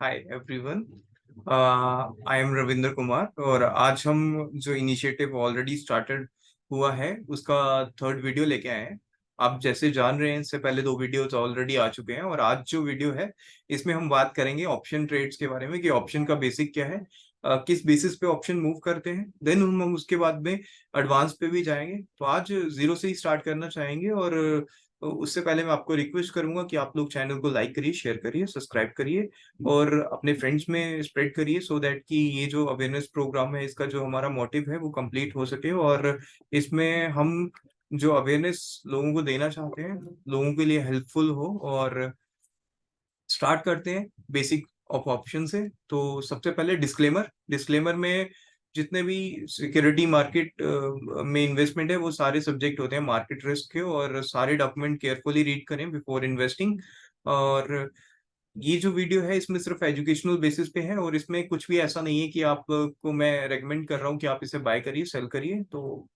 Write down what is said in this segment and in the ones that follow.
Hi everyone. I am Ravindra Kumar और आज हम जो इनिशिएटिव ऑलरेडी स्टार्टेड हुआ है उसका थर्ड वीडियो लेके आए हैं। आप जैसे जान रहे हैं, इससे पहले दो वीडियोस ऑलरेडी आ चुके हैं और आज जो वीडियो है इसमें हम बात करेंगे ऑप्शन ट्रेड्स के बारे में कि ऑप्शन का बेसिक क्या है, किस बेसिस पे ऑप्शन मूव करते हैं। देन हम उसके बाद में एडवांस पे भी जाएंगे। तो आज जीरो से ही स्टार्ट करना चाहेंगे और तो उससे पहले मैं आपको रिक्वेस्ट करूंगा कि आप लोग चैनल को लाइक करिए, शेयर करिए, सब्सक्राइब करिए और अपने फ्रेंड्स में स्प्रेड करिए सो दैट कि ये जो अवेयरनेस प्रोग्राम है इसका जो हमारा मोटिव है वो कंप्लीट हो सके और इसमें हम जो अवेयरनेस लोगों को देना चाहते हैं लोगों के लिए हेल्पफुल हो। और स्टार्ट करते हैं बेसिक ऑफ ऑप्शन से। तो सबसे पहले डिस्क्लेमर। डिस्क्लेमर में जितने भी सिक्योरिटी मार्केट में इन्वेस्टमेंट है वो सारे सब्जेक्ट होते हैं मार्केट रिस्क के और सारे डॉक्यूमेंट केयरफुली रीड करें बिफोर इन्वेस्टिंग। और ये जो वीडियो है इसमें सिर्फ एजुकेशनल बेसिस पे है और इसमें कुछ भी ऐसा नहीं है कि आपको मैं रेकमेंड कर रहा हूँ कि आप इसे बाय करिए सेल करिए। तो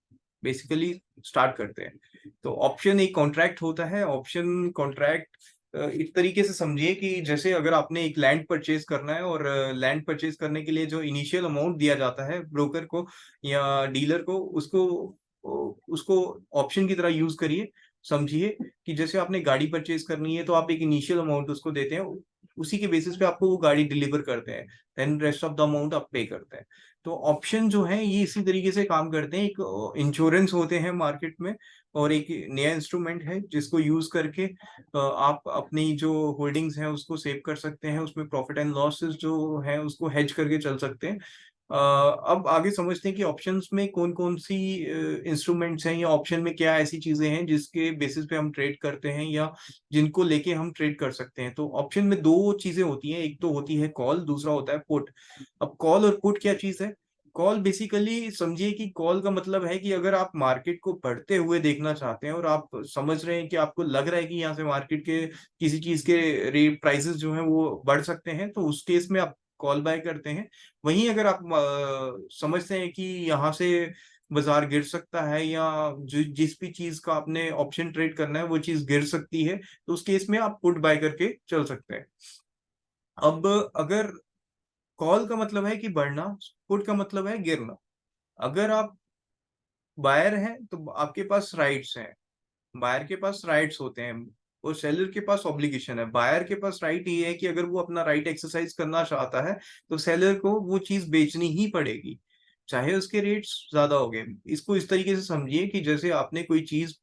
बेसिकली स्टार्ट करते हैं। तो ऑप्शन एक कॉन्ट्रैक्ट होता है। ऑप्शन कॉन्ट्रैक्ट इस तरीके से समझिए कि जैसे अगर आपने एक लैंड परचेज करना है और लैंड परचेज करने के लिए जो इनिशियल अमाउंट दिया जाता है ब्रोकर को या डीलर को, उसको उसको ऑप्शन की तरह यूज करिए। समझिए कि जैसे आपने गाड़ी परचेज करनी है तो आप एक इनिशियल अमाउंट उसको देते हैं, उसी के बेसिस पे आपको वो गाड़ी डिलीवर करते हैं, then rest of the amount आप पे करते हैं। तो ऑप्शन जो है ये इसी तरीके से काम करते हैं, एक इंश्योरेंस होते हैं मार्केट में और एक नया इंस्ट्रूमेंट है जिसको यूज करके आप अपनी जो होल्डिंग्स हैं उसको सेव कर सकते हैं, उसमें प्रॉफिट एंड लॉसेस जो है उसको हेज करके चल सकते हैं। अब आगे समझते हैं कि ऑप्शंस में कौन कौन सी इंस्ट्रूमेंट्स हैं या ऑप्शन में क्या ऐसी चीजें हैं जिसके बेसिस पे हम ट्रेड करते हैं या जिनको लेके हम ट्रेड कर सकते हैं। तो ऑप्शन में दो चीजें होती हैं, एक तो होती है कॉल, दूसरा होता है पुट। अब कॉल और पुट क्या चीज है? कॉल बेसिकली समझिए कि कॉल का मतलब है कि अगर आप मार्केट को बढ़ते हुए देखना चाहते हैं और आप समझ रहे हैं कि आपको लग रहा है कि यहाँ से मार्केट के किसी चीज के रेट प्राइसेस जो हैं वो बढ़ सकते हैं, तो उस केस में आप कॉल बाय करते हैं। वहीं अगर आप समझते हैं कि यहाँ से बाजार गिर सकता है या जो जिस भी चीज का आपने ऑप्शन ट्रेड करना है वो चीज गिर सकती है, तो उस केस में आप पुट बाय करके चल सकते हैं। अब अगर कॉल का मतलब है कि बढ़ना, पुट का मतलब है गिरना। अगर आप बायर हैं तो आपके पास राइट्स हैं, बायर के पास राइट्स होते हैं और सेलर के पास ऑब्लिगेशन है। बायर के पास राइट ये है कि अगर वो अपना राइट एक्सरसाइज करना चाहता है तो सेलर को वो चीज बेचनी ही पड़ेगी, चाहे उसके रेट्स ज्यादा हो गए। इसको इस तरीके से समझिए कि जैसे आपने कोई चीज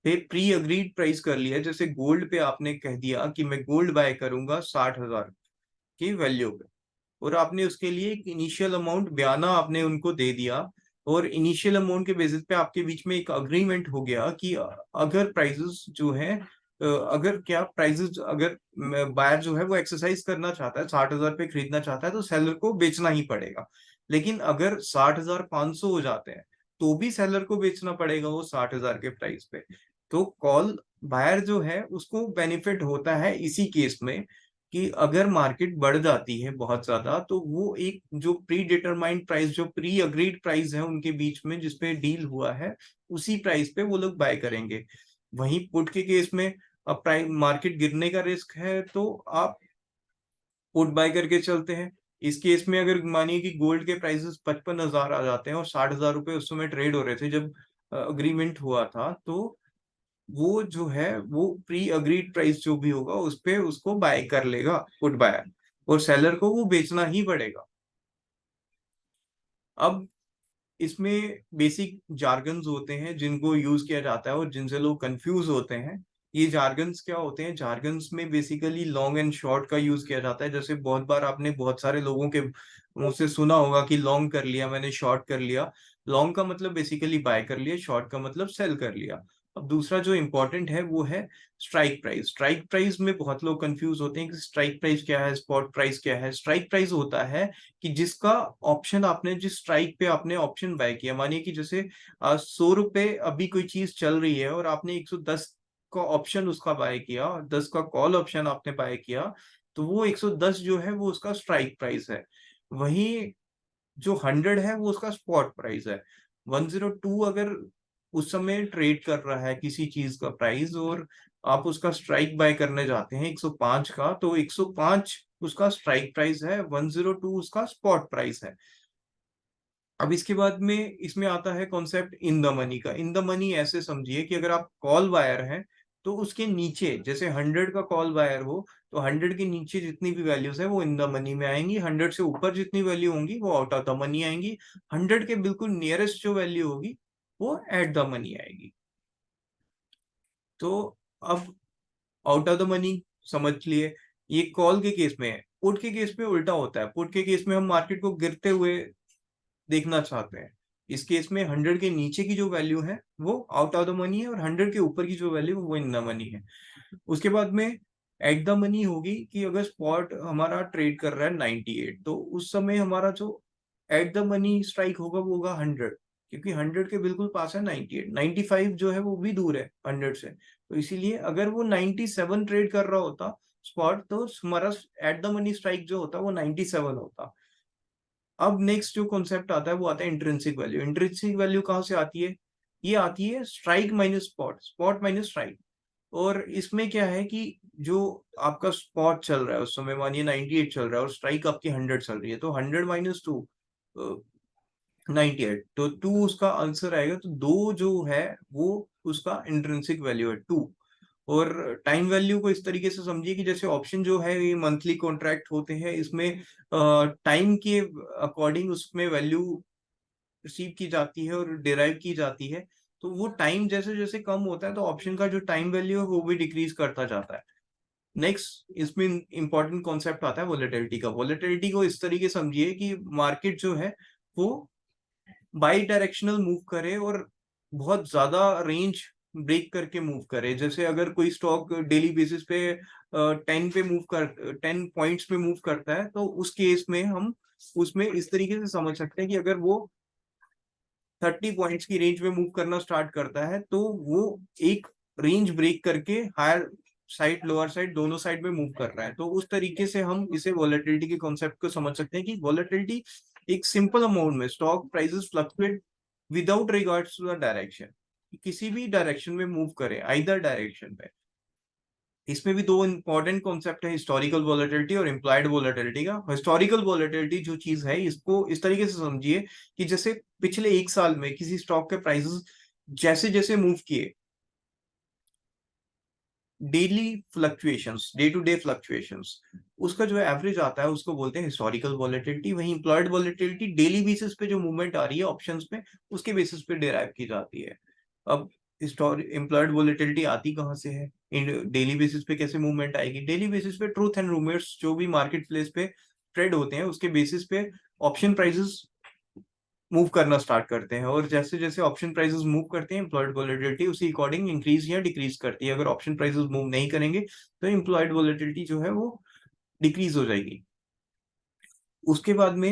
पे प्री अग्रीड प्राइस कर लिया, जैसे गोल्ड पे आपने कह दिया कि मैं गोल्ड बाय करूंगा 60,000 की वैल्यू पे, और आपने उसके लिए एक इनिशियल अमाउंट बयाना आपने उनको दे दिया और इनिशियल अमाउंट के बेसिस पे आपके बीच में एक अग्रीमेंट हो गया कि अगर प्राइसेस जो है अगर क्या प्राइसेस अगर बायर जो है वो एक्सरसाइज करना चाहता है, 60,000 पे खरीदना चाहता है तो सेलर को बेचना ही पड़ेगा। लेकिन अगर 60,500 हो जाते हैं तो भी सेलर को बेचना पड़ेगा वो 60,000 के प्राइस पे। तो कॉल बायर जो है उसको बेनिफिट होता है इसी केस में कि अगर मार्केट बढ़ जाती है बहुत ज्यादा तो वो एक जो प्री डिटरमाइंड प्राइस, जो प्री अग्रीड प्राइस है उनके बीच में जिसपे डील हुआ है, उसी प्राइस पे वो लोग बाय करेंगे। वहीं पुट के केस में अब प्राइस मार्केट गिरने का रिस्क है तो आप पुट बाय करके चलते हैं। इस केस में अगर मानिए कि गोल्ड के प्राइसेस 55,000 आ जाते हैं और 60,000 रुपए उस समय ट्रेड हो रहे थे जब अग्रीमेंट हुआ था, तो वो जो है वो प्री अग्रीड प्राइस जो भी होगा उस पे उसको बाय कर लेगा पुट बायर, और सेलर को वो बेचना ही पड़ेगा। अब इसमें बेसिक जार्गन्स होते हैं जिनको यूज किया जाता है और जिनसे लोग कंफ्यूज होते हैं। ये जार्गन्स क्या होते हैं? जार्गन्स में बेसिकली लॉन्ग एंड शॉर्ट का यूज किया जाता है। जैसे बहुत बार आपने बहुत सारे लोगों के मुंह से सुना होगा कि लॉन्ग कर लिया मैंने, शॉर्ट कर लिया। लॉन्ग का मतलब बेसिकली बाय कर लिया, शॉर्ट का मतलब सेल कर लिया। अब दूसरा जो इंपॉर्टेंट है वो है स्ट्राइक प्राइस। स्ट्राइक प्राइस में बहुत लोग कंफ्यूज होते हैं कि स्ट्राइक प्राइस क्या है, स्पॉट प्राइस क्या है। स्ट्राइक प्राइस होता है कि जिसका ऑप्शन आपने, जिस स्ट्राइक पे आपने ऑप्शन बाय किया, मानिए कि जैसे 100 रुपए अभी कोई चीज चल रही है और आपने 110 का ऑप्शन उसका बाय किया और 10 का कॉल ऑप्शन आपने बाय किया, तो वो 110 जो है वो उसका स्ट्राइक प्राइस है। वहीं जो 100 है वो उसका स्पॉट प्राइस है। 102 अगर उस समय ट्रेड कर रहा है किसी चीज का प्राइस और आप उसका स्ट्राइक बाय करने जाते हैं 105 का, तो 105 उसका स्ट्राइक प्राइस है, 102 उसका स्पॉट प्राइस है। अब इसके बाद में इसमें आता है कॉन्सेप्ट इन द मनी का। इन द मनी ऐसे समझिए कि अगर आप कॉल बायर हैं तो उसके नीचे, जैसे 100 का कॉल बायर हो, तो 100 के नीचे जितनी भी वैल्यूज है वो इन द मनी में आएंगी, 100 से ऊपर जितनी वैल्यू होंगी वो आउट ऑफ द मनी आएंगी, 100 के बिल्कुल नियरेस्ट जो वैल्यू होगी वो एट द मनी आएगी। तो अब आउट ऑफ द मनी समझ लिए। ये कॉल के केस में है। पुट के केस में उल्टा होता है। पुट के केस में हम मार्केट को गिरते हुए देखना चाहते हैं। इस केस में 100 के नीचे की जो वैल्यू है वो आउट ऑफ द मनी है, और 100 के ऊपर की जो वैल्यू वो इन द मनी है। उसके बाद में एट द मनी होगी कि अगर स्पॉट हमारा ट्रेड कर रहा है 98, तो उस समय हमारा जो एट द मनी स्ट्राइक होगा वो होगा 100, क्योंकि 100 के बिल्कुल पास है 98। 95 जो है वो भी दूर है 100 से, तो इसीलिए अगर वो 97 ट्रेड कर रहा होता स्पॉट, तो हमारा एट द मनी स्ट्राइक जो होता वो 97 होता। अब नेक्स्ट जो कॉन्सेप्ट आता है वो आता है इंट्रिंसिक वैल्यू। इंट्रिंसिक वैल्यू कहाँ से आती है? ये आती है strike minus spot, spot minus strike. और इसमें क्या है कि जो आपका स्पॉट चल रहा है उस समय मानिए 98 चल रहा है और स्ट्राइक आपकी 100 चल रही है, तो 100 माइनस 2 98, तो 2 उसका आंसर आएगा। तो 2 जो है वो उसका इंट्रिंसिक वैल्यू है 2। और टाइम वैल्यू को इस तरीके से समझिए कि जैसे ऑप्शन जो है ये मंथली कॉन्ट्रैक्ट होते हैं, इसमें टाइम के अकॉर्डिंग उसमें वैल्यू रिसीव की जाती है और डिराइव की जाती है। तो वो टाइम जैसे जैसे कम होता है तो ऑप्शन का जो टाइम वैल्यू है वो भी डिक्रीज करता जाता है। नेक्स्ट इसमें इंपॉर्टेंट कॉन्सेप्ट आता है वोलेटिलिटी का। वोलेटिलिटी को इस तरीके समझिए कि मार्केट जो है वो बाई डायरेक्शनल मूव करे और बहुत ज्यादा रेंज ब्रेक करके मूव करे। जैसे अगर कोई स्टॉक डेली बेसिस पे 10 पॉइंट्स पे मूव करता है, तो उस केस में हम उसमें इस तरीके से समझ सकते हैं कि अगर वो 30 पॉइंट्स की रेंज में मूव करना स्टार्ट करता है तो वो एक रेंज ब्रेक करके हायर साइड लोअर साइड दोनों साइड में मूव कर रहा है। तो उस तरीके से हम इसे वॉलेटिलिटी के कॉन्सेप्ट को समझ सकते हैं कि वॉलेटिलिटी एक सिंपल अमाउंट में stock prices fluctuate without regards to the direction, किसी भी डायरेक्शन में मूव करे, आइदर डायरेक्शन में। इसमें भी दो इंपॉर्टेंट कॉन्सेप्ट है, हिस्टोरिकल वोलेटिलिटी और इम्प्लाइड वोलेटिलिटी का। हिस्टोरिकल वोलेटिलिटी जो चीज है इसको इस तरीके से समझिए कि जैसे पिछले एक साल में किसी स्टॉक के प्राइसेस जैसे जैसे मूव किए, daily fluctuations, day to day fluctuations, उसका जो एवरेज आता है उसको बोलते हैं हिस्टोरिकल वोलेटिलिटी। वहीं इम्प्लॉयड वोलेटिलिटी डेली बेसिस पे जो मूवमेंट आ रही है ऑप्शंस में उसके बेसिस पे डिराइव की जाती है। अब इम्प्लॉयड वोलेटिलिटी आती कहाँ से है, इन डेली बेसिस पे कैसे मूवमेंट आएगी? डेली बेसिस पे ट्रूथ एंड रूमर्स जो भी मार्केट प्लेस पे ट्रेड होते हैं उसके बेसिस पे ऑप्शन प्राइसेस मूव करना स्टार्ट करते हैं, और जैसे जैसे ऑप्शन प्राइसेस मूव करते हैं इम्प्लॉयड वोलेटिलिटी उसी अकॉर्डिंग इंक्रीज या डिक्रीज करती है। अगर ऑप्शन प्राइसेस मूव नहीं करेंगे तो इम्प्लॉयड वोलेटिलिटी जो है वो डिक्रीज हो जाएगी। उसके बाद में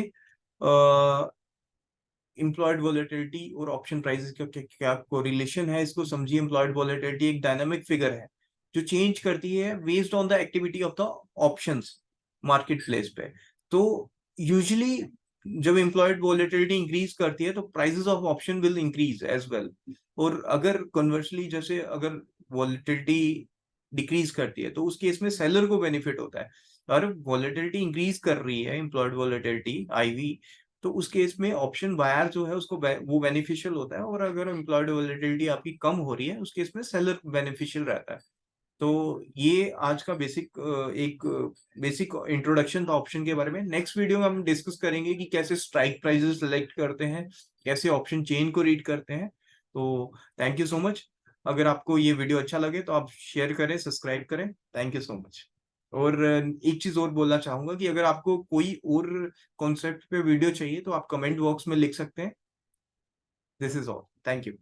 इम्प्लॉयड वोलेटिलिटी और ऑप्शन प्राइसेस का क्या क्या कोरिलेशन है इसको समझिए। इम्प्लॉयड वोलेटिलिटी एक डायनामिक फिगर है जो चेंज करती है based on the activity of the options market place पे। तो यूजुअली जब इम्प्लॉयड वोलेटिलिटी इंक्रीज करती है तो prices of option will increase as well. और अगर कन्वर्सली जैसे अगर वोलेटिलिटी डिक्रीज करती है तो उस केस में सेलर को बेनिफिट होता है। और वोलेटिलिटी इंक्रीज कर रही है इम्प्लॉयड वोलेटिलिटी आईवी, तो उस केस में ऑप्शन बायर जो है उसको वो बेनिफिशियल होता है, और अगर एम्प्लॉयड वोलेटिलिटी आपकी कम हो रही है उस केस में सेलर बेनिफिशियल रहता है। तो ये आज का एक बेसिक इंट्रोडक्शन था ऑप्शन के बारे में। नेक्स्ट वीडियो में हम डिस्कस करेंगे कि कैसे स्ट्राइक प्राइसेस सेलेक्ट करते हैं, कैसे ऑप्शन चेन को रीड करते हैं। तो थैंक यू सो मच। अगर आपको ये वीडियो अच्छा लगे तो आप शेयर करें, सब्सक्राइब करें। Thank you so much. और एक चीज और बोलना चाहूंगा कि अगर आपको कोई और कॉन्सेप्ट पे वीडियो चाहिए तो आप कमेंट बॉक्स में लिख सकते हैं। This is all, thank you.